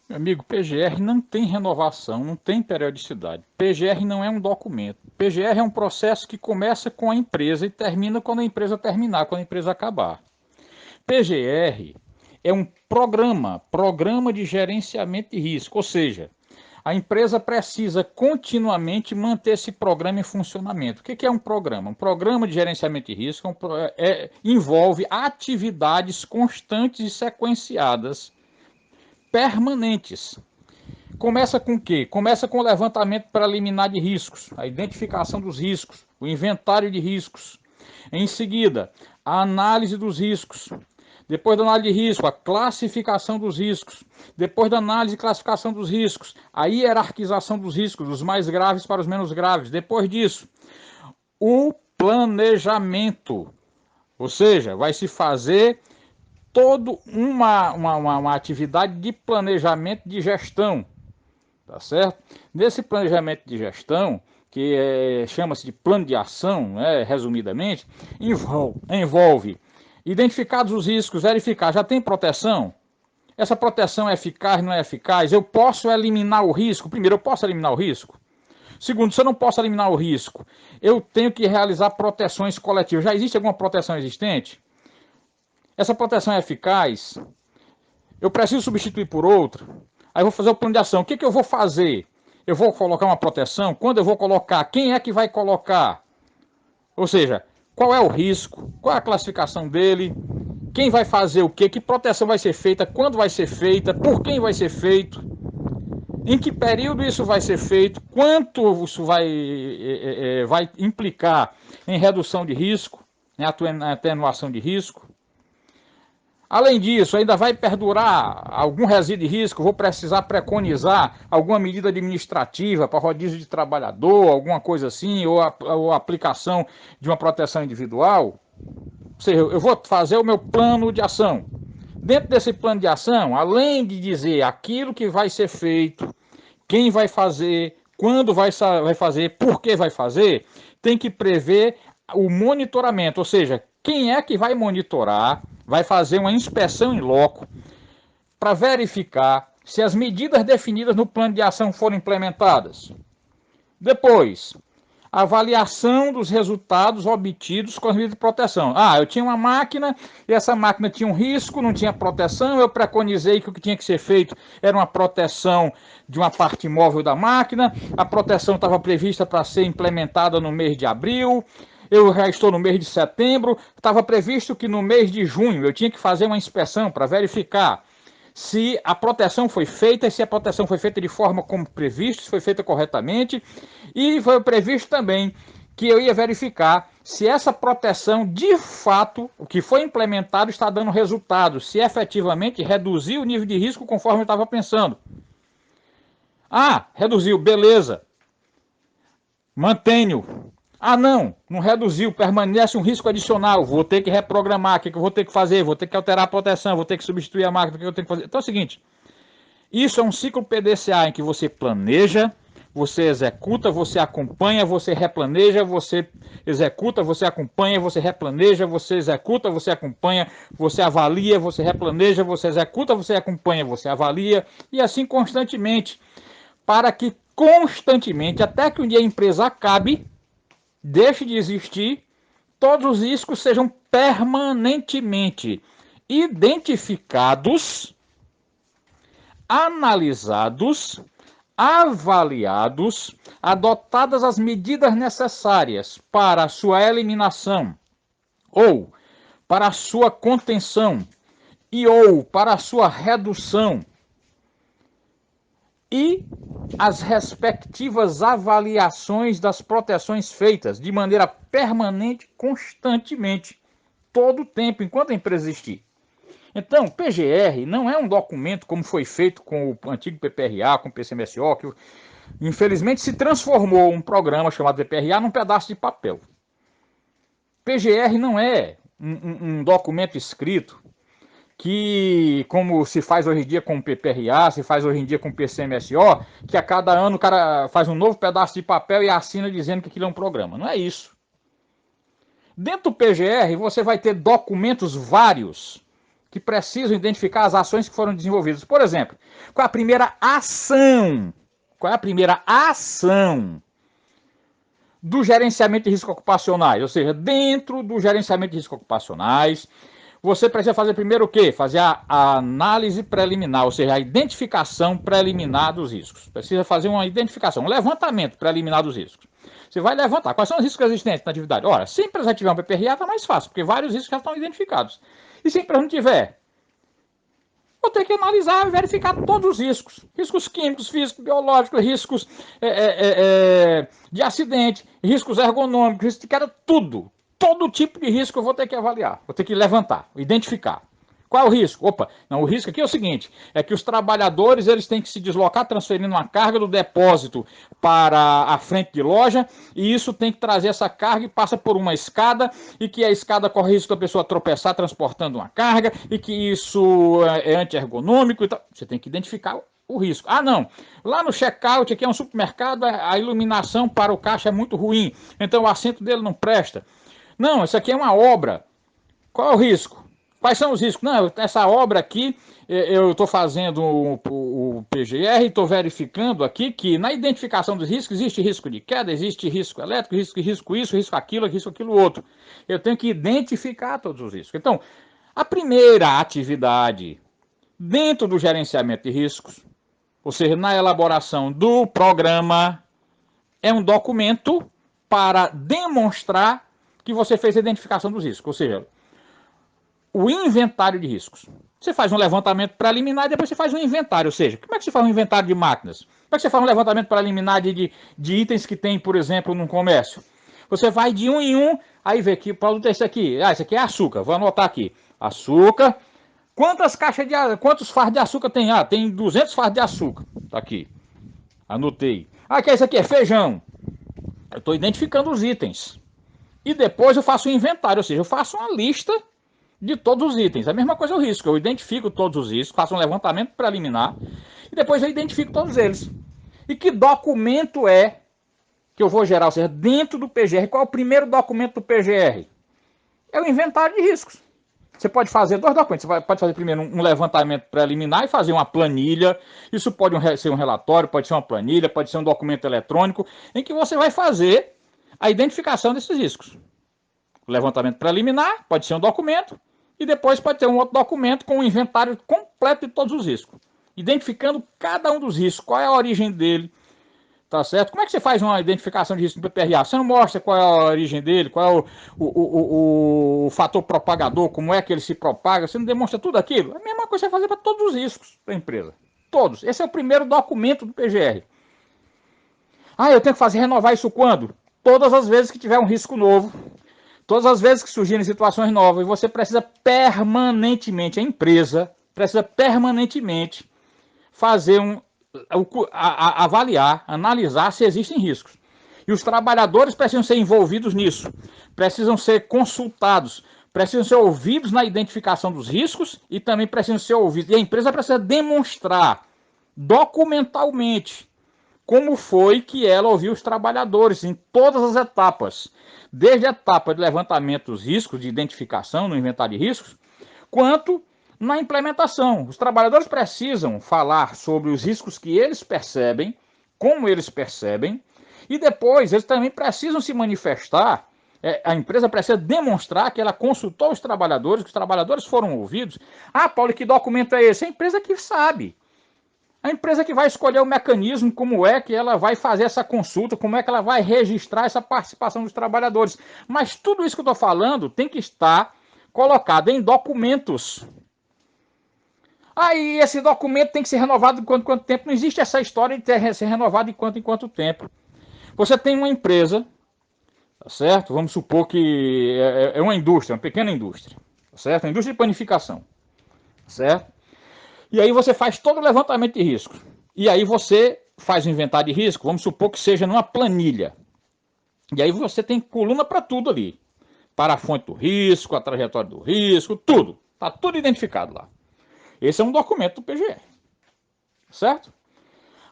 Meu amigo, PGR não tem renovação, não tem periodicidade. PGR não é um documento. PGR é um processo que começa com a empresa e termina quando a empresa terminar, quando a empresa acabar. PGR é um programa de gerenciamento de risco, ou seja, a empresa precisa continuamente manter esse programa em funcionamento. O que é um programa? Um programa de gerenciamento de risco envolve atividades constantes e sequenciadas, permanentes. Começa com o quê? Começa com o levantamento preliminar de riscos, a identificação dos riscos, o inventário de riscos. Em seguida, a análise dos riscos. Depois da análise de risco, a classificação dos riscos. Depois da análise e classificação dos riscos, a hierarquização dos riscos, dos mais graves para os menos graves. Depois disso, o planejamento. Ou seja, vai se fazer toda uma atividade de planejamento de gestão. Tá certo? Nesse planejamento de gestão, que chama-se de plano de ação, né, resumidamente, envolve identificados os riscos, verificar, já tem proteção? Essa proteção é eficaz, não é eficaz? Eu posso eliminar o risco? Primeiro, eu posso eliminar o risco? Segundo, se eu não posso eliminar o risco, eu tenho que realizar proteções coletivas. Já existe alguma proteção existente? Essa proteção é eficaz? Eu preciso substituir por outra? Aí eu vou fazer o plano de ação. O que eu vou fazer? Eu vou colocar uma proteção? Quando eu vou colocar? Quem é que vai colocar? Ou seja, qual é o risco? Qual é a classificação dele? Quem vai fazer o quê? Que proteção vai ser feita? Quando vai ser feita? Por quem vai ser feito? Em que período isso vai ser feito? Quanto isso vai implicar em redução de risco, em atenuação de risco? Além disso, ainda vai perdurar algum resíduo de risco, vou precisar preconizar alguma medida administrativa para rodízio de trabalhador, alguma coisa assim, ou a aplicação de uma proteção individual. Ou seja, eu vou fazer o meu plano de ação. Dentro desse plano de ação, além de dizer aquilo que vai ser feito, quem vai fazer, quando vai fazer, por que vai fazer, tem que prever o monitoramento, ou seja, quem é que vai monitorar, vai fazer uma inspeção em loco para verificar se as medidas definidas no plano de ação foram implementadas. Depois, avaliação dos resultados obtidos com as medidas de proteção. Eu tinha uma máquina e essa máquina tinha um risco, não tinha proteção, eu preconizei que o que tinha que ser feito era uma proteção de uma parte móvel da máquina, a proteção estava prevista para ser implementada no mês de abril, eu já estou no mês de setembro, estava previsto que no mês de junho eu tinha que fazer uma inspeção para verificar se a proteção foi feita, se a proteção foi feita de forma como previsto, se foi feita corretamente, e foi previsto também que eu ia verificar se essa proteção, de fato, o que foi implementado está dando resultado, se efetivamente reduziu o nível de risco conforme eu estava pensando. Reduziu, beleza. Mantenho. Não reduziu, permanece um risco adicional, vou ter que reprogramar, o que eu vou ter que fazer? Vou ter que alterar a proteção, vou ter que substituir a máquina, o que eu tenho que fazer? Então é o seguinte, isso é um ciclo PDCA em que você planeja, você executa, você acompanha, você replaneja, você executa, você acompanha, você replaneja, você executa, você acompanha, você avalia, você replaneja, você executa, você acompanha, você avalia, e assim constantemente, para que constantemente, até que um dia a empresa acabe, deixe de existir, todos os riscos sejam permanentemente identificados, analisados, avaliados, adotadas as medidas necessárias para a sua eliminação ou para a sua contenção ou para a sua redução, e as respectivas avaliações das proteções feitas de maneira permanente, constantemente, todo o tempo, enquanto a empresa existir. Então, PGR não é um documento como foi feito com o antigo PPRA, com o PCMSO, que infelizmente se transformou um programa chamado PPRA num pedaço de papel. PGR não é um documento escrito que, como se faz hoje em dia com o PPRA, se faz hoje em dia com o PCMSO, que a cada ano o cara faz um novo pedaço de papel e assina dizendo que aquilo é um programa. Não é isso. Dentro do PGR você vai ter documentos vários que precisam identificar as ações que foram desenvolvidas. Por exemplo, qual é a primeira ação? Qual é a primeira ação do gerenciamento de riscos ocupacionais? Ou seja, dentro do gerenciamento de riscos ocupacionais, você precisa fazer primeiro o quê? Fazer a análise preliminar, ou seja, a identificação preliminar dos riscos. Precisa fazer uma identificação, um levantamento preliminar dos riscos. Você vai levantar quais são os riscos existentes na atividade. Ora, se a empresa tiver um PPRA, está mais fácil, porque vários riscos já estão identificados. E se a empresa não tiver? Vou ter que analisar e verificar todos os riscos. Riscos químicos, físicos, biológicos, riscos de acidente, riscos ergonômicos, riscos de queda, tudo. Todo tipo de risco eu vou ter que avaliar, vou ter que levantar, identificar. Qual é o risco? Opa, não, o risco aqui é o seguinte, é que os trabalhadores eles têm que se deslocar transferindo uma carga do depósito para a frente de loja, e isso tem que trazer essa carga e passa por uma escada, e que a escada corre risco da pessoa tropeçar transportando uma carga, e que isso é anti-ergonômico e tal. Você tem que identificar o risco. Ah, não, lá no check-out, aqui é um supermercado, a iluminação para o caixa é muito ruim, então o assento dele não presta. Não, isso aqui é uma obra. Qual é o risco? Quais são os riscos? Não, essa obra aqui, eu estou fazendo o PGR, estou verificando aqui que na identificação dos riscos existe risco de queda, existe risco elétrico, risco isso, risco aquilo outro. Eu tenho que identificar todos os riscos. Então, a primeira atividade dentro do gerenciamento de riscos, ou seja, na elaboração do programa, é um documento para demonstrar que você fez a identificação dos riscos, ou seja, o inventário de riscos. Você faz um levantamento preliminar e depois você faz um inventário, ou seja, como é que você faz um inventário de máquinas? Como é que você faz um levantamento preliminar de itens que tem, por exemplo, num comércio? Você vai de um em um, aí vê que produto é esse aqui? Ah, esse aqui é açúcar, vou anotar aqui. Açúcar, quantos fardos de açúcar tem? Ah, tem 200 fardos de açúcar, tá aqui, anotei. Ah, que é esse aqui? É feijão. Eu estou identificando os itens. E depois eu faço um inventário, ou seja, eu faço uma lista de todos os itens. A mesma coisa é o risco, eu identifico todos os riscos, faço um levantamento preliminar e depois eu identifico todos eles. E que documento é que eu vou gerar? Ou seja, dentro do PGR, qual é o primeiro documento do PGR? É o inventário de riscos. Você pode fazer dois documentos, você pode fazer primeiro um levantamento preliminar e fazer uma planilha, isso pode ser um relatório, pode ser uma planilha, pode ser um documento eletrônico, em que você vai fazer a identificação desses riscos. O levantamento preliminar pode ser um documento e depois pode ter um outro documento com um inventário completo de todos os riscos, identificando cada um dos riscos, qual é a origem dele, tá certo? Como é que você faz uma identificação de risco no PPRA? Você não mostra qual é a origem dele, qual é o fator propagador, como é que ele se propaga, você não demonstra tudo aquilo? É a mesma coisa que você fazer para todos os riscos da empresa, todos. Esse é o primeiro documento do PGR. Ah, eu tenho que renovar isso quando? Todas as vezes que tiver um risco novo, todas as vezes que surgirem situações novas, e você precisa permanentemente, a empresa precisa permanentemente fazer avaliar, analisar se existem riscos. E os trabalhadores precisam ser envolvidos nisso, precisam ser consultados, precisam ser ouvidos na identificação dos riscos e também precisam ser ouvidos. E a empresa precisa demonstrar documentalmente como foi que ela ouviu os trabalhadores em todas as etapas, desde a etapa de levantamento dos riscos, de identificação no inventário de riscos, quanto na implementação. Os trabalhadores precisam falar sobre os riscos que eles percebem, como eles percebem, e depois eles também precisam se manifestar, a empresa precisa demonstrar que ela consultou os trabalhadores, que os trabalhadores foram ouvidos. Ah, Paulo, que documento é esse? A empresa que sabe. A empresa que vai escolher o mecanismo, como é que ela vai fazer essa consulta, como é que ela vai registrar essa participação dos trabalhadores. Mas tudo isso que eu estou falando tem que estar colocado em documentos. Aí esse documento tem que ser renovado em quanto tempo? Não existe essa história de ser renovado em quanto tempo. Você tem uma empresa, tá certo? Vamos supor que é uma indústria, uma pequena indústria, tá certo? Uma indústria de panificação, tá certo? E aí você faz todo o levantamento de risco. E aí você faz o inventário de risco, vamos supor que seja numa planilha. E aí você tem coluna para tudo ali. Para a fonte do risco, a trajetória do risco, tudo. Está tudo identificado lá. Esse é um documento do PGR. Certo?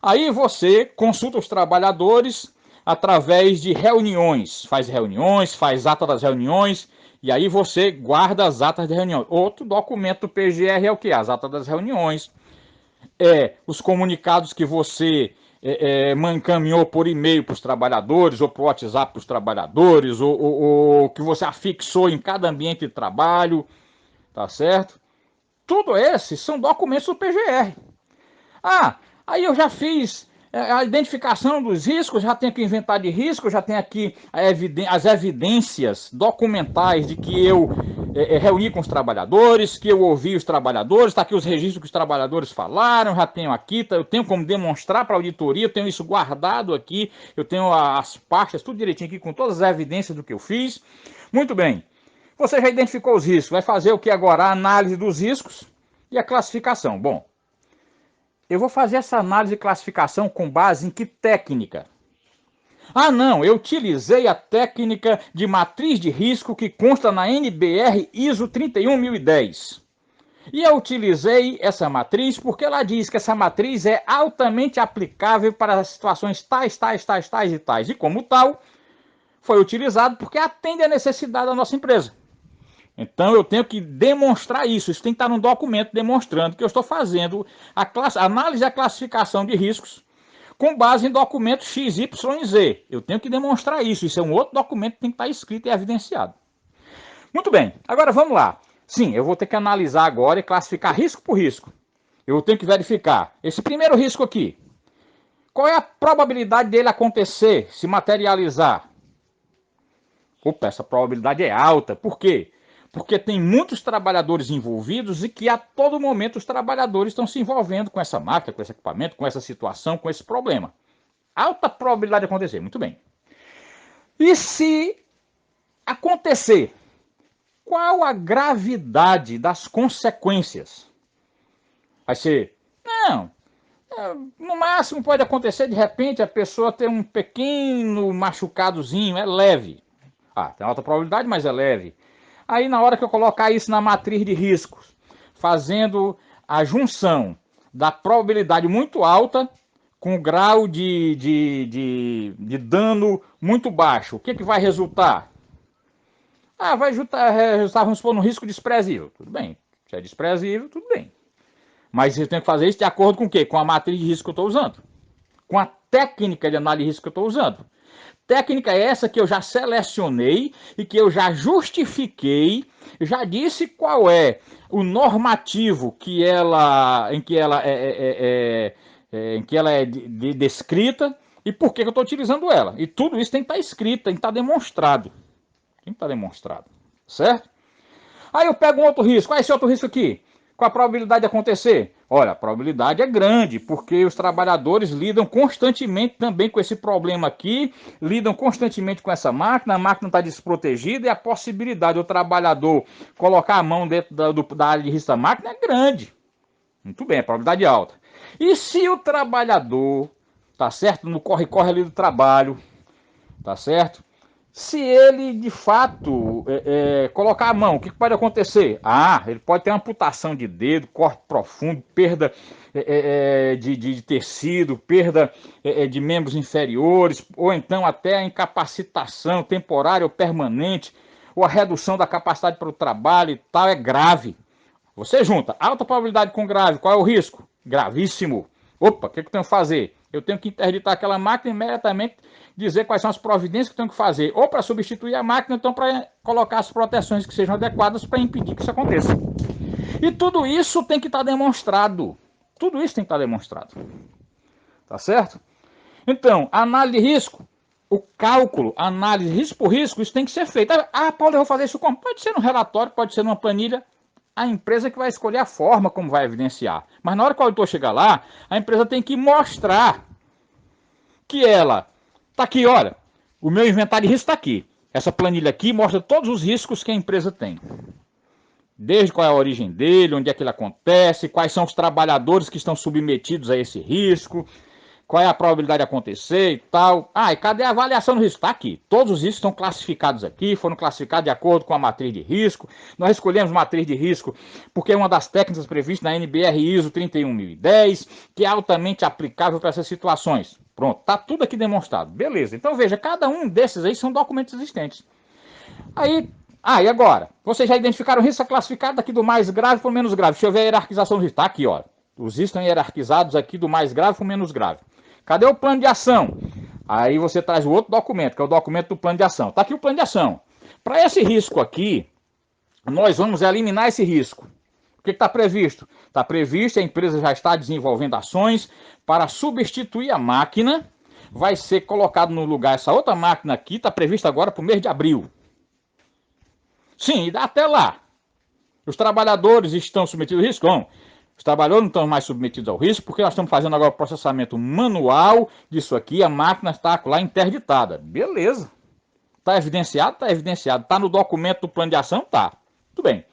Aí você consulta os trabalhadores através de reuniões. Faz ata das reuniões E aí você guarda as atas de reunião. Outro documento do PGR é o que? As atas das reuniões. Os comunicados que você encaminhou por e-mail para os trabalhadores, ou por WhatsApp para os trabalhadores, ou que você afixou em cada ambiente de trabalho, tá certo? Tudo esses são documentos do PGR. Ah, aí eu já fiz a identificação dos riscos, já tenho aqui o inventário de riscos, já tenho aqui as evidências documentais de que eu reuni com os trabalhadores, que eu ouvi os trabalhadores, está aqui os registros que os trabalhadores falaram, já tenho aqui, eu tenho como demonstrar para a auditoria, eu tenho isso guardado aqui, eu tenho as pastas, tudo direitinho aqui, com todas as evidências do que eu fiz. Muito bem, você já identificou os riscos, vai fazer o que agora? A análise dos riscos e a classificação. Bom, eu vou fazer essa análise e classificação com base em que técnica? Ah, não, eu utilizei a técnica de matriz de risco que consta na NBR ISO 31010. E eu utilizei essa matriz porque ela diz que essa matriz é altamente aplicável para situações tais e tais. E como tal, foi utilizado porque atende à necessidade da nossa empresa. Então eu tenho que demonstrar isso. Isso tem que estar num documento demonstrando que eu estou fazendo a análise e a classificação de riscos com base em documento XYZ. Eu tenho que demonstrar isso. Isso é um outro documento que tem que estar escrito e evidenciado. Muito bem, agora vamos lá. Sim, eu vou ter que analisar agora e classificar risco por risco. Eu tenho que verificar esse primeiro risco aqui. Qual é a probabilidade dele acontecer, se materializar? Opa, essa probabilidade é alta. Por quê? Porque tem muitos trabalhadores envolvidos e que a todo momento os trabalhadores estão se envolvendo com essa máquina, com esse equipamento, com essa situação, com esse problema. Alta probabilidade de acontecer, muito bem. E se acontecer, qual a gravidade das consequências? Vai ser, não, no máximo pode acontecer de repente a pessoa ter um pequeno machucadozinho, é leve. Ah, tem alta probabilidade, mas é leve. Aí na hora que eu colocar isso na matriz de riscos, fazendo a junção da probabilidade muito alta com o grau de dano muito baixo, o que vai resultar? Ah, vai resultar, vamos supor, no risco desprezível. Tudo bem, se é desprezível, tudo bem. Mas eu tenho que fazer isso de acordo com o quê? Com a matriz de risco que eu estou usando. Com a técnica de análise de risco que eu estou usando. Técnica essa que eu já selecionei e que eu já justifiquei, já disse qual é o normativo que em que ela é descrita e por que eu estou utilizando ela. E tudo isso tem que estar escrito, tem que estar demonstrado. Tem que estar demonstrado, certo? Aí eu pego um outro risco. Qual é esse outro risco aqui? Qual a probabilidade de acontecer? Olha, a probabilidade é grande, porque os trabalhadores lidam constantemente também com esse problema aqui, lidam constantemente com essa máquina, a máquina está desprotegida e a possibilidade do trabalhador colocar a mão dentro da área de risco da máquina é grande. Muito bem, a probabilidade é alta. E se o trabalhador, tá certo, no corre-corre ali do trabalho, tá certo? Se ele, de fato, colocar a mão, o que pode acontecer? Ah, ele pode ter uma amputação de dedo, corte profundo, perda de tecido, perda de membros inferiores, ou então até a incapacitação temporária ou permanente, ou a redução da capacidade para o trabalho e tal, é grave. Você junta alta probabilidade com grave, qual é o risco? Gravíssimo. Opa, o que eu tenho que fazer? Eu tenho que interditar aquela máquina e imediatamente dizer quais são as providências que eu tenho que fazer, ou para substituir a máquina, ou então para colocar as proteções que sejam adequadas para impedir que isso aconteça. E tudo isso tem que estar demonstrado. Tudo isso tem que estar demonstrado. Tá certo? Então, análise de risco, o cálculo, análise risco por risco, isso tem que ser feito. Ah, Paulo, eu vou fazer isso como? Pode ser no relatório, pode ser numa planilha. A empresa que vai escolher a forma como vai evidenciar. Mas na hora que o auditor chegar lá, a empresa tem que mostrar que ela está aqui, olha, o meu inventário de risco está aqui. Essa planilha aqui mostra todos os riscos que a empresa tem. Desde qual é a origem dele, onde é que ele acontece, quais são os trabalhadores que estão submetidos a esse risco, qual é a probabilidade de acontecer e tal. Ah, e cadê a avaliação do risco? Está aqui. Todos os riscos estão classificados aqui, foram classificados de acordo com a matriz de risco. Nós escolhemos matriz de risco porque é uma das técnicas previstas na NBR ISO 31010, que é altamente aplicável para essas situações. Pronto, está tudo aqui demonstrado. Beleza, então veja, cada um desses aí são documentos existentes. Aí Ah, e agora? Vocês já identificaram o risco classificado aqui do mais grave para o menos grave. Deixa eu ver a hierarquização do risco. Tá aqui, ó. Os riscos estão hierarquizados aqui do mais grave para o menos grave. Cadê o plano de ação? Aí você traz o outro documento, que é o documento do plano de ação. Tá aqui o plano de ação. Para esse risco aqui, nós vamos eliminar esse risco. O que está previsto? Está previsto, a empresa já está desenvolvendo ações para substituir a máquina. Vai ser colocado no lugar essa outra máquina aqui, está prevista agora para o mês de abril. Sim, e até lá. Os trabalhadores estão submetidos ao risco? Não. Os trabalhadores não estão mais submetidos ao risco, porque nós estamos fazendo agora o processamento manual disso aqui, a máquina está lá interditada. Beleza. Está evidenciado? Está evidenciado. Está no documento do plano de ação? Tá. Tudo bem.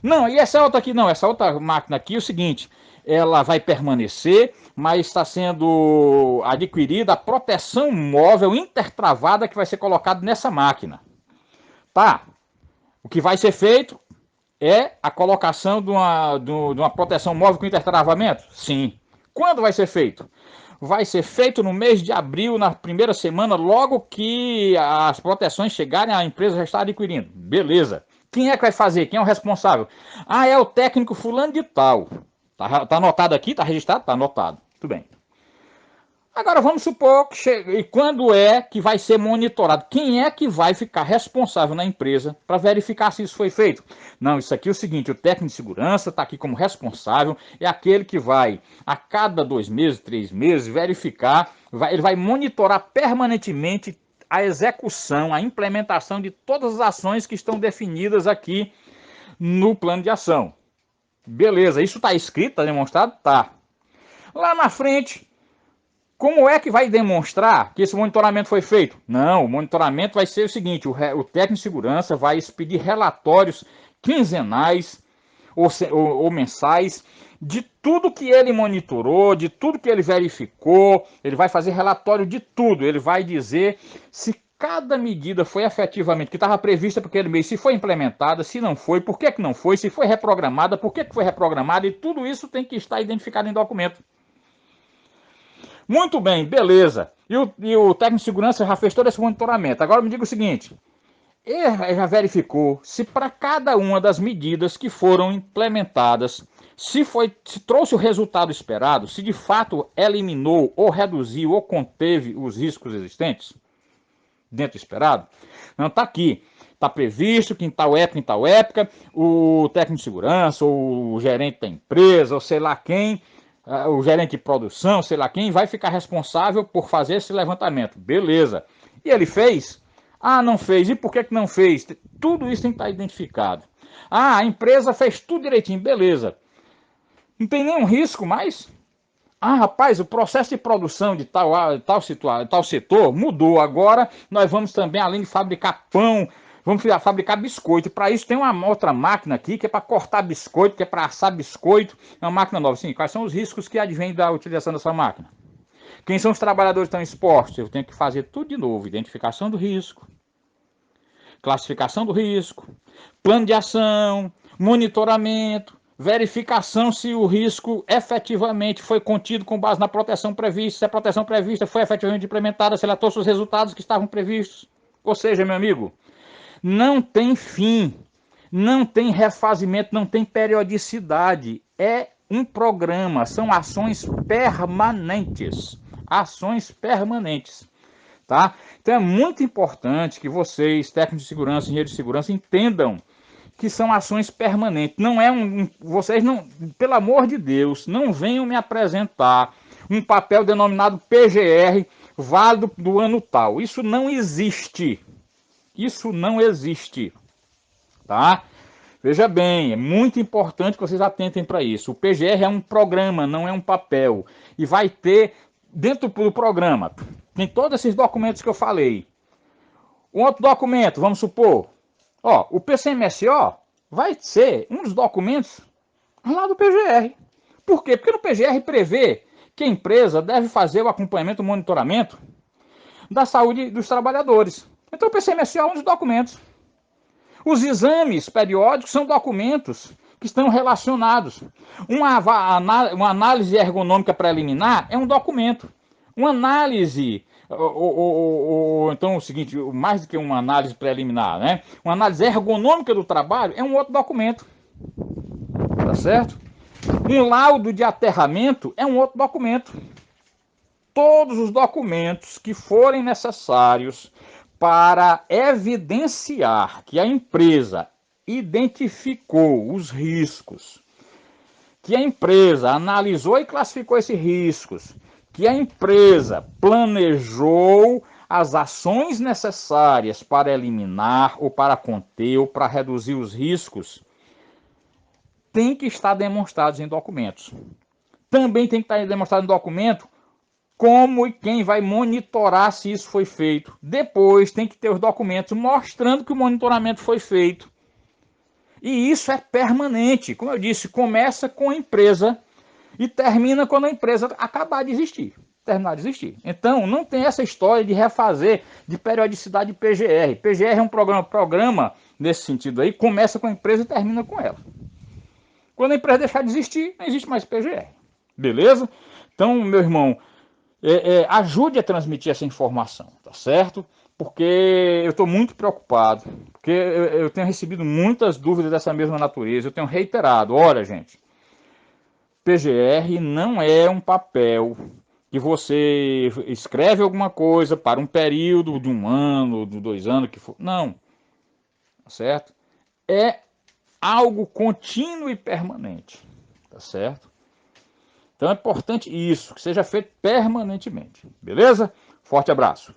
Não, e essa outra aqui não, essa outra máquina aqui é o seguinte, ela vai permanecer, mas está sendo adquirida a proteção móvel intertravada que vai ser colocada nessa máquina. Tá, o que vai ser feito é a colocação de uma proteção móvel com intertravamento? Sim. Quando vai ser feito? Vai ser feito no mês de abril, na primeira semana, logo que as proteções chegarem, a empresa já está adquirindo. Beleza. Quem é que vai fazer? Quem é o responsável? Ah, é o técnico fulano de tal. Tá anotado aqui? Tá registrado? Tá anotado. Tudo bem. Agora vamos supor que e quando é que vai ser monitorado? Quem é que vai ficar responsável na empresa para verificar se isso foi feito? Não, isso aqui é o seguinte, o técnico de segurança está aqui como responsável, é aquele que vai, a cada 2 meses, 3 meses, verificar, ele vai monitorar permanentemente a execução, a implementação de todas as ações que estão definidas aqui no plano de ação. Beleza, isso está escrito, está demonstrado? Tá. Lá na frente, como é que vai demonstrar que esse monitoramento foi feito? Não, o monitoramento vai ser o seguinte, o técnico de segurança vai expedir relatórios quinzenais ou mensais de tudo que ele monitorou, de tudo que ele verificou, ele vai fazer relatório de tudo, ele vai dizer se cada medida foi efetivamente, que estava prevista para aquele mês, se foi implementada, se não foi, por que não foi, se foi reprogramada, por que foi reprogramada, e tudo isso tem que estar identificado em documento. Muito bem, beleza. E o técnico de segurança já fez todo esse monitoramento. Agora me diga o seguinte, ele já verificou se para cada uma das medidas que foram implementadas, se trouxe o resultado esperado, se de fato eliminou ou reduziu ou conteve os riscos existentes dentro do esperado? Não, está aqui. Está previsto que em tal época, o técnico de segurança, ou o gerente da empresa, ou sei lá quem, o gerente de produção, sei lá quem, vai ficar responsável por fazer esse levantamento. Beleza. E ele fez? Ah, não fez. E por que não fez? Tudo isso tem que estar identificado. Ah, a empresa fez tudo direitinho. Beleza. Não tem nenhum risco mais? Ah, rapaz, o processo de produção de tal setor mudou. Agora nós vamos também, além de fabricar pão, vamos fabricar biscoito. Para isso tem uma outra máquina aqui que é para cortar biscoito, que é para assar biscoito. É uma máquina nova. Sim, quais são os riscos que advêm da utilização dessa máquina? Quem são os trabalhadores que estão expostos? Eu tenho que fazer tudo de novo. Identificação do risco, classificação do risco, plano de ação, monitoramento, verificação se o risco efetivamente foi contido com base na proteção prevista, se a proteção prevista foi efetivamente implementada, se ela trouxe os resultados que estavam previstos. Ou seja, meu amigo, não tem fim, não tem refazimento, não tem periodicidade. É um programa, são ações permanentes. Ações permanentes. Tá? Então é muito importante que vocês, técnicos de segurança, engenheiros de segurança, entendam que são ações permanentes. Não é vocês não, pelo amor de Deus, não venham me apresentar um papel denominado PGR válido do ano tal. Isso não existe. Isso não existe. Tá? Veja bem, é muito importante que vocês atentem para isso. O PGR é um programa, não é um papel. E vai ter, dentro do programa, tem todos esses documentos que eu falei. Um outro documento, vamos supor, ó, o PCMSO vai ser um dos documentos lá do PGR. Por quê? Porque no PGR prevê que a empresa deve fazer o acompanhamento, o monitoramento da saúde dos trabalhadores. Então o PCMSO é um dos documentos. Os exames periódicos são documentos que estão relacionados. Uma análise ergonômica preliminar é um documento. Uma análise ou então o seguinte, mais do que uma análise preliminar, né? Uma análise ergonômica do trabalho é um outro documento, tá certo? Um laudo de aterramento é um outro documento. Todos os documentos que forem necessários para evidenciar que a empresa identificou os riscos, que a empresa analisou e classificou esses riscos, que a empresa planejou as ações necessárias para eliminar ou para conter ou para reduzir os riscos, tem que estar demonstrados em documentos. Também tem que estar demonstrado em documento como e quem vai monitorar se isso foi feito. Depois tem que ter os documentos mostrando que o monitoramento foi feito. E isso é permanente. Como eu disse, começa com a empresa e termina quando a empresa acabar de existir. Terminar de existir. Então, não tem essa história de refazer de periodicidade de PGR. PGR é um programa nesse sentido aí, começa com a empresa e termina com ela. Quando a empresa deixar de existir, não existe mais PGR. Beleza? Então, meu irmão, ajude a transmitir essa informação, tá certo? Porque eu estou muito preocupado, porque eu tenho recebido muitas dúvidas dessa mesma natureza, eu tenho reiterado, olha gente, PGR não é um papel que você escreve alguma coisa para um período de 1 ano, de 2 anos, que for, não, tá certo? É algo contínuo e permanente, tá certo? Então é importante isso, que seja feito permanentemente, beleza? Forte abraço.